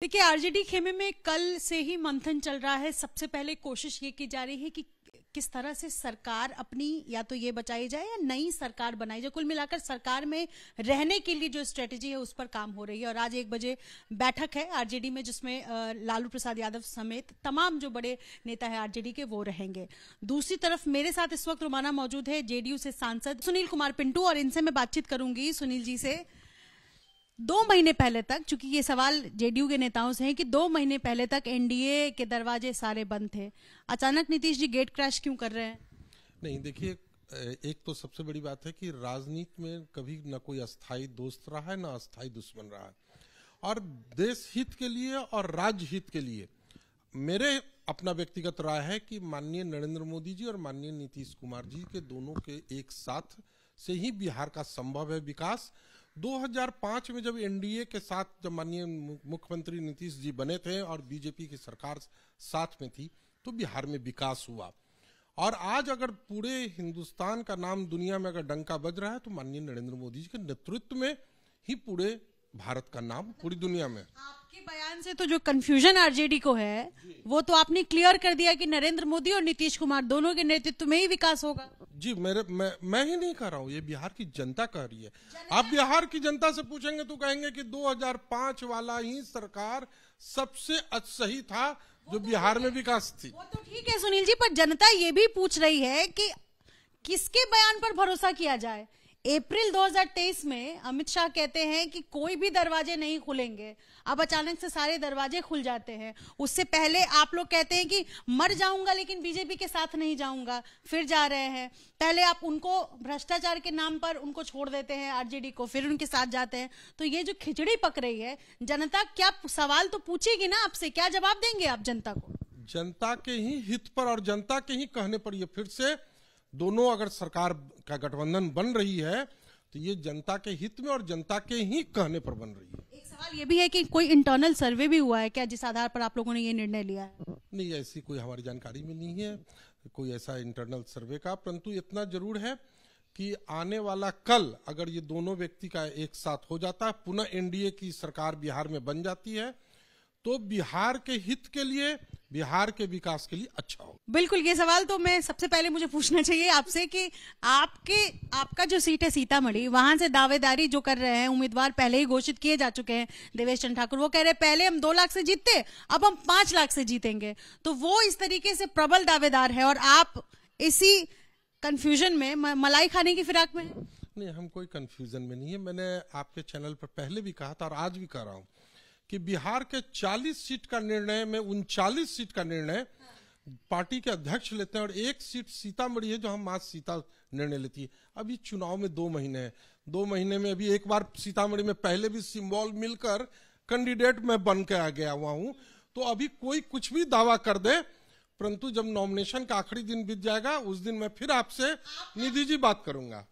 देखिए, आरजेडी खेमे में कल से ही मंथन चल रहा है। सबसे पहले कोशिश ये की जा रही है कि किस तरह से सरकार अपनी या तो ये बचाई जाए या नई सरकार बनाई जाए। कुल मिलाकर सरकार में रहने के लिए जो स्ट्रेटेजी है उस पर काम हो रही है। और आज 1 बजे बैठक है आरजेडी में, जिसमें लालू प्रसाद यादव समेत तमाम जो बड़े नेता है आरजेडी के वो रहेंगे। दूसरी तरफ मेरे साथ इस वक्त रोमाना मौजूद है जेडीयू से सांसद सुनील कुमार पिंटू, और इनसे मैं बातचीत करूंगी सुनील जी से। 2 महीने पहले तक, चूंकि ये सवाल जेडीयू के नेताओं से है कि 2 महीने पहले तक एनडीए के दरवाजे सारे बंद थे, अचानक नीतीश जी गेट क्रैश क्यों कर रहे हैं? नहीं, देखिए, एक तो सबसे बड़ी बात है कि राजनीति में कभी न कोई अस्थायी दोस्त रहा है न अस्थायी दुश्मन रहा है। और देश हित के लिए और राज्य हित के लिए मेरे अपना व्यक्तिगत राय है कि माननीय नरेंद्र मोदी जी और माननीय नीतीश कुमार जी के दोनों के एक साथ से ही बिहार का संभव है विकास। 2005 में जब एनडीए के साथ जब माननीय मुख्यमंत्री नीतीश जी बने थे और बीजेपी की सरकार साथ में थी तो बिहार में विकास हुआ। और आज अगर पूरे हिंदुस्तान का नाम दुनिया में अगर डंका बज रहा है तो माननीय नरेंद्र मोदी जी के नेतृत्व में ही पूरे भारत का नाम पूरी दुनिया में। आपके बयान से तो जो कंफ्यूजन आरजेडी को है वो तो आपने क्लियर कर दिया कि नरेंद्र मोदी और नीतीश कुमार दोनों के नेतृत्व में ही विकास होगा। जी, मैं ही नहीं कह रहा हूँ, ये बिहार की जनता कह रही है। आप बिहार की जनता से पूछेंगे तो कहेंगे कि 2005 वाला ही सरकार सबसे सही था जो बिहार में विकास थी। वो तो ठीक है सुनील जी, पर जनता ये भी पूछ रही है कि किसके बयान पर भरोसा किया जाए। अप्रैल 2023 में अमित शाह कहते हैं कि कोई भी दरवाजे नहीं खुलेंगे, अब अचानक से सारे दरवाजे खुल जाते हैं। उससे पहले आप लोग कहते हैं कि मर जाऊंगा लेकिन बीजेपी के साथ नहीं जाऊंगा, फिर जा रहे हैं। पहले आप उनको भ्रष्टाचार के नाम पर उनको छोड़ देते हैं आरजेडी को, फिर उनके साथ जाते हैं। तो ये जो खिचड़ी पक रही है, जनता क्या सवाल तो पूछेगी ना आपसे, क्या जवाब देंगे आप जनता को? जनता के ही हित पर और जनता के ही कहने पर ये फिर से दोनों अगर सरकार का गठबंधन बन रही है तो ये जनता के हित में और जनता के ही कहने पर बन रही है। एक सवाल ये भी है कि कोई इंटरनल सर्वे भी हुआ है क्या जिस आधार पर आप लोगों ने ये निर्णय लिया है? नहीं, ऐसी कोई हमारी जानकारी में नहीं है कोई ऐसा इंटरनल सर्वे का, परंतु इतना जरूर है कि आने वाला कल अगर ये दोनों व्यक्ति का एक साथ हो जाता है, पुनः एनडीए की सरकार बिहार में बन जाती है तो बिहार के हित के लिए, बिहार के विकास के लिए अच्छा हो। बिल्कुल, ये सवाल तो मैं सबसे पहले मुझे पूछना चाहिए आपसे कि आपका जो सीट है सीतामढ़ी, वहां से दावेदारी जो कर रहे हैं उम्मीदवार पहले ही घोषित किए जा चुके हैं। देवेश चंद्र ठाकुर वो कह रहे हैं पहले हम 2 लाख से जीतते, अब हम 5 लाख से जीतेंगे। तो वो इस तरीके से प्रबल दावेदार है और आप इसी कंफ्यूजन में मलाई खाने की फिराक में। नहीं, हम कोई कंफ्यूजन में नहीं है। मैंने आपके चैनल पर पहले भी कहा था और आज भी कह रहा हूँ कि बिहार के 40 सीट का निर्णय में 39 सीट का निर्णय पार्टी के अध्यक्ष लेते हैं और 1 सीट सीतामढ़ी है जो हम आज सीता निर्णय लेती है। अभी चुनाव में 2 महीने हैं, 2 महीने में अभी एक बार सीतामढ़ी में पहले भी सिंबल मिलकर कैंडिडेट में बन के आ गया हुआ हूं। तो अभी कोई कुछ भी दावा कर दे, परंतु जब नॉमिनेशन का आखिरी दिन बीत जाएगा उस दिन मैं फिर आपसे निधि जी बात करूंगा।